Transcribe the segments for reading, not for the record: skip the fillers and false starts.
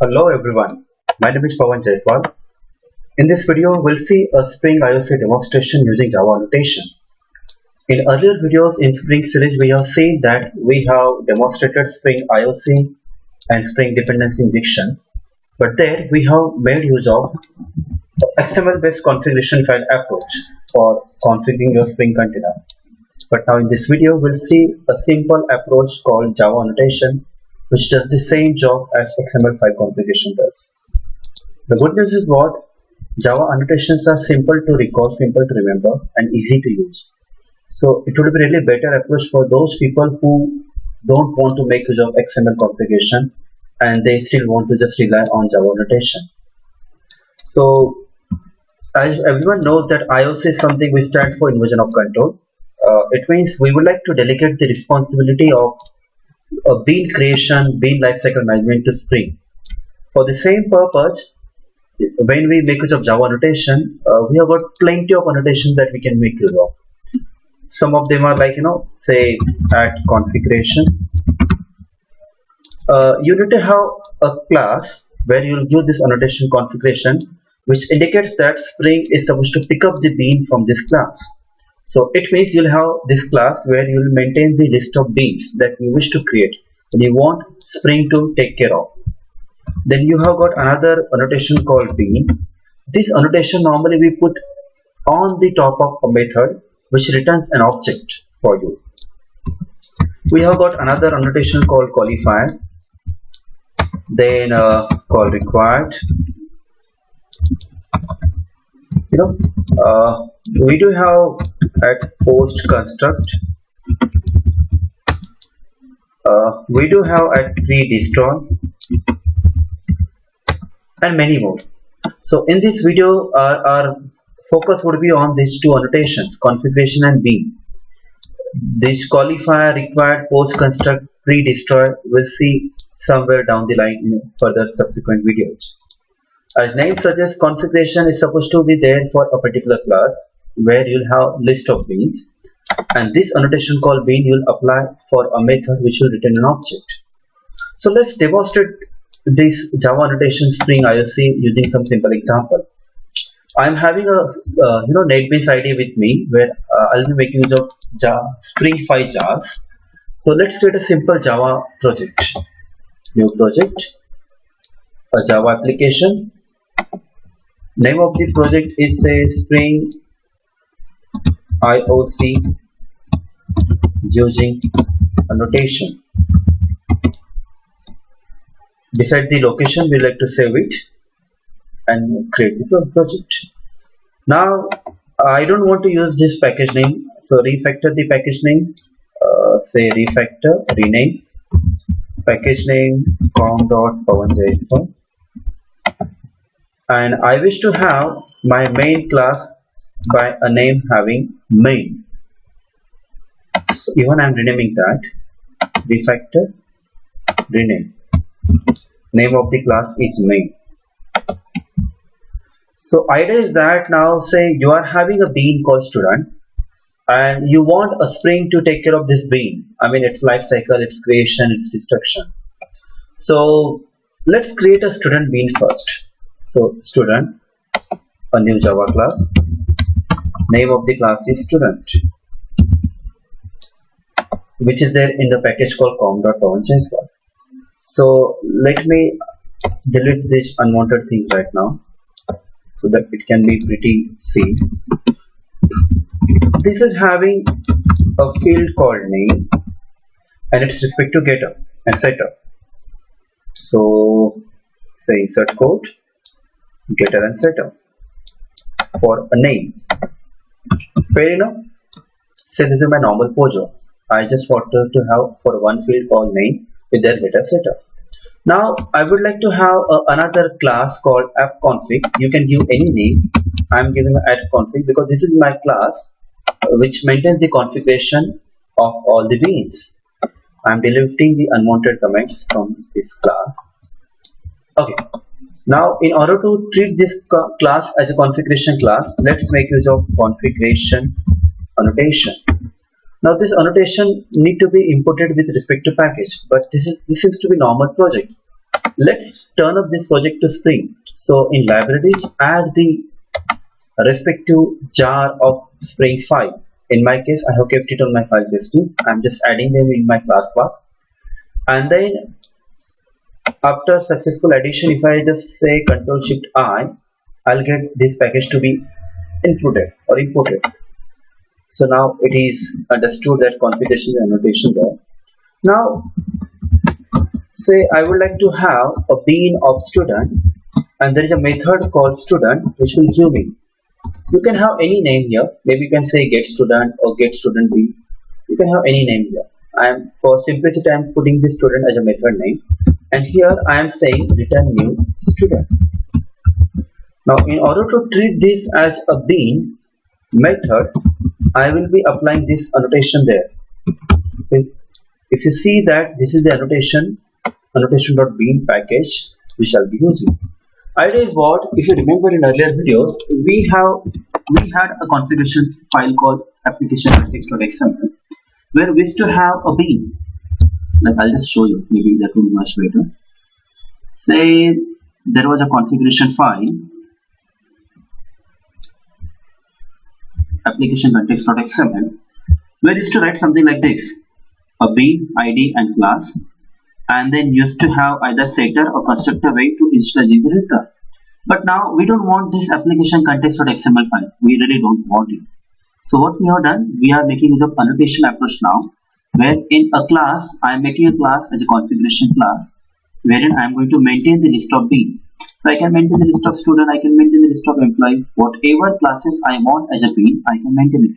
Hello everyone, my name is Pawan Jaiswal. In this video, we'll see a Spring IoC demonstration using Java Annotation. In earlier videos in Spring series, we have seen that we have demonstrated Spring IoC and Spring Dependency Injection, but there we have made use of XML-based configuration file approach for configuring your Spring container. But now in this video, we'll see a simple approach called Java Annotation, which does the same job as XML file configuration does. The good news is what? Java annotations are simple to recall, simple to remember, and easy to use. So it would be really better approach for those people who don't want to make use of XML configuration and they still want to just rely on Java annotation. So as everyone knows that IOC is something which stands for inversion of control. It means we would like to delegate the responsibility of bean creation, bean lifecycle management to Spring. For the same purpose, when we make use of Java annotation, we have got plenty of annotations that we can make use of. Some of them are like, say at configuration. You need to have a class where you will give this annotation configuration, which indicates that Spring is supposed to pick up the bean from this class. So it means you'll have this class where you will maintain the list of beans that you wish to create and you want Spring to take care of. Then you have got another annotation called bean. This annotation normally we put on the top of a method which returns an object for you. We have got another annotation called qualifier, then call required. We do have at post construct, we do have at pre-destroy, and many more. So in this video our focus would be on these two annotations, configuration and bean. This qualifier, required, post construct, pre-destroy we'll see somewhere down the line in further subsequent videos. As name suggests, configuration is supposed to be there for a particular class where you'll have list of beans, and this annotation called bean you'll apply for a method which will return an object. So let's demonstrate this Java annotation Spring IoC using some simple example. I'm having a NetBeans ID with me where I'll be making use of Spring 5 jars. So let's create a simple Java project. New project, a Java application. Name of the project is a Spring IoC using annotation. Decide the location we like to save it and create the project. Now I don't want to use this package name, so refactor the package name, say refactor, rename package name com.pawanjaiswal, and I wish to have my main class by a name having main. So even I am renaming that, refactor, rename. Name of the class is main. So idea is that now say you are having a bean called student and you want a Spring to take care of this bean. I mean its life cycle, its creation, its destruction. So let's create a student bean first. So student, a new Java class. Name of the class is student, which is there in the package called com.pawanjaiswal. So let me delete these unwanted things right now so that it can be pretty seen. This is having a field called name and its respect to getter and setter. So say insert quote, getter and setter for a name. Fair enough. Say this is my normal pojo. I just wanted to have for one field called name with their getter setter. Now I would like to have another class called appconfig. You can give any name. I am giving appconfig because this is my class which maintains the configuration of all the beans. I am deleting the unwanted comments from this class. Okay. Now in order to treat this class as a configuration class, let's make use of configuration annotation. Now this annotation need to be imported with respect to package, but this seems to be normal project. Let's turn up this project to Spring. So in libraries, add the respective jar of Spring file. In my case, I have kept it on my file system. I'm just adding them in my class path. And then after successful addition, if I just say Ctrl Shift I, I'll get this package to be included or imported. So now it is understood that configuration and annotation there. Now say I would like to have a bean of student, and there is a method called student which will give me. You can have any name here. Maybe you can say get student or get student bean. You can have any name here. For simplicity, I am putting this student as a method name, and here I am saying return new student. Now in order to treat this as a bean method, I will be applying this annotation there. So if you see that this is the annotation.bean package we shall be using. Idea is what, if you remember in earlier videos, we had a configuration file called application.xml where we used to have a bean. Like I'll just show you, maybe that will be much better. Say there was a configuration file application.context.xml where used to write something like this: a bean, ID and class, and then used to have either setter or constructor way to initialize the return. But now we don't want this application context.xml file. We really don't want it. So what we have done, we are making the annotation approach now, where in a class I am making a class as a configuration class, wherein I am going to maintain the list of beans. So I can maintain the list of student, I can maintain the list of employee, whatever classes I want as a bean, I can maintain it.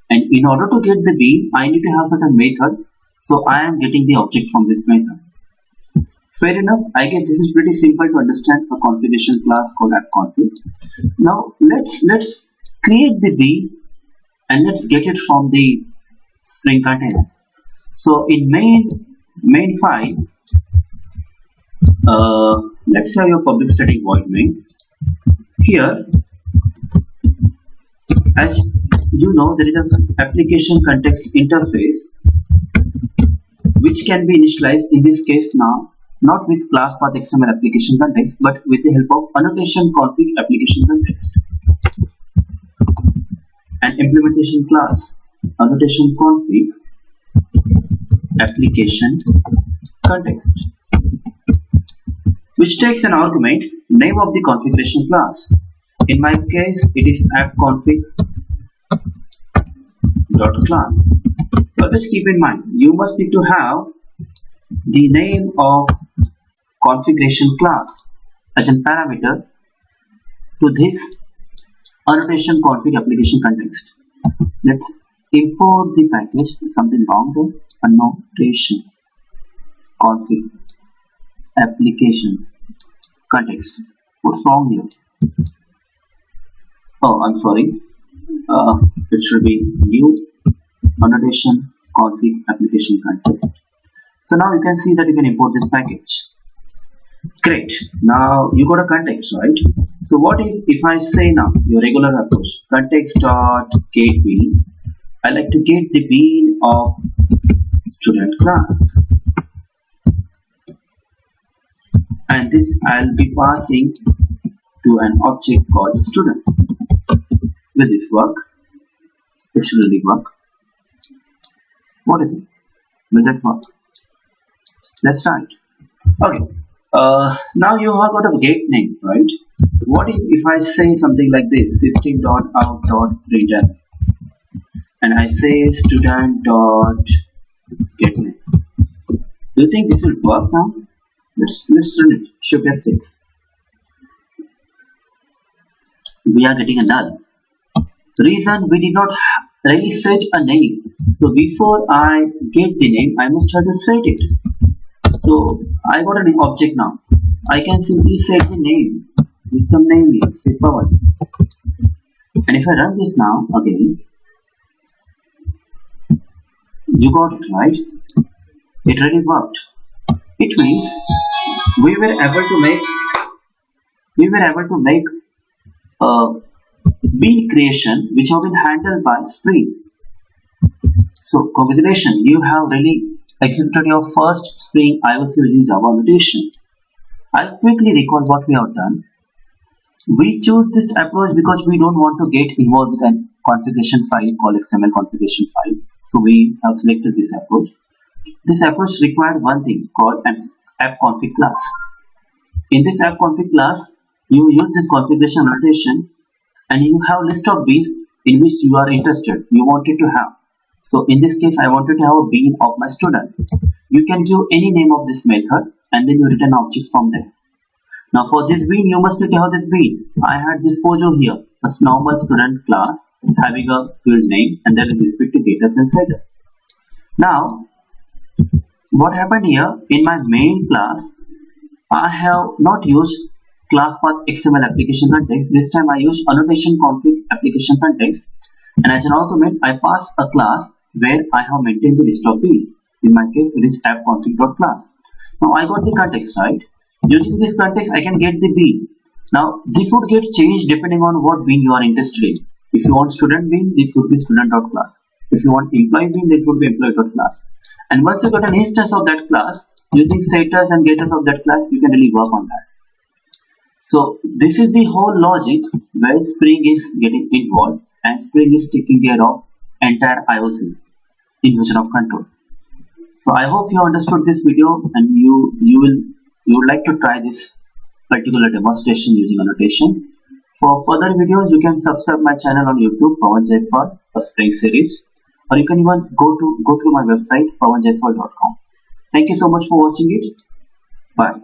And in order to get the bean, I need to have certain method. So I am getting the object from this method. Fair enough. I guess this is pretty simple to understand a configuration class called appconfig. Now let's create the bean and let's get it from the Spring container. So in main file, let's have your public static void main. Here, as you know, there is an application context interface which can be initialized in this case now, not with class path XML application context, but with the help of annotation config application context and implementation class annotation config application context, which takes an argument name of the configuration class. In my case, it is appconfig.class. So just keep in mind, you must need to have the name of configuration class as a parameter to this annotation config application context. Let's import the package. Something wrong there. Annotation config application context. What's wrong here? Oh, I'm sorry. It should be new annotation config application context. So now you can see that you can import this package. Great. Now you got a context, right? So what if I say now your regular approach context.get bean, I like to get the bean of student class, and this I'll be passing to an object called student. Will this work? It should really work. What is it? Will that work? Let's try it. Okay. Now you have got a get name, right? What if I say something like this: system.out.println, and I say student.get name? Do you think this will work now? Let's run it. Shift F6. We are getting a null. Reason, we did not really set a name. So before I get the name, I must have to set it. So I got an object now. I can simply set the name with some name here, say power. And if I run this now again, you got it, right? It really worked. It means we were able to make bean creation which have been handled by Spring. So congratulations, you have really executed your first Spring IoC using Java annotation. I'll quickly recall what we have done. We choose this approach because we don't want to get involved with a configuration file called XML configuration file. So we have selected this approach. This approach required one thing called an app config class. In this app config class, you use this configuration annotation and you have list of beans in which you are interested, you wanted to have. So in this case, I wanted to have a bean of my student. You can give any name of this method and then you return object from there. Now for this bean, you must need to have this bean. I had this Pojo here, a normal student class having a field name and then with respect to data and header. Now, what happened here, in my main class, I have not used class path XML application context. This time I use annotation config application context, and as an argument I pass a class where I have maintained the list of beans. In my case, it is app config.class. Now I got the context, right? Using this context, I can get the bean. Now this would get changed depending on what bean you are interested in. If you want student bean, it would be student.class. If you want employee bean, it would be employee.class. And once you got an instance of that class, using setters and getters of that class, you can really work on that. So this is the whole logic where Spring is getting involved, and Spring is taking care of entire IoC, inversion of control. So I hope you understood this video and you would like to try this particular demonstration using annotation. For further videos, you can subscribe my channel on YouTube, Pawan Jaiswal, a Spring series, or you can even go through my website pawanjaiswal.com. Thank you so much for watching it. Bye.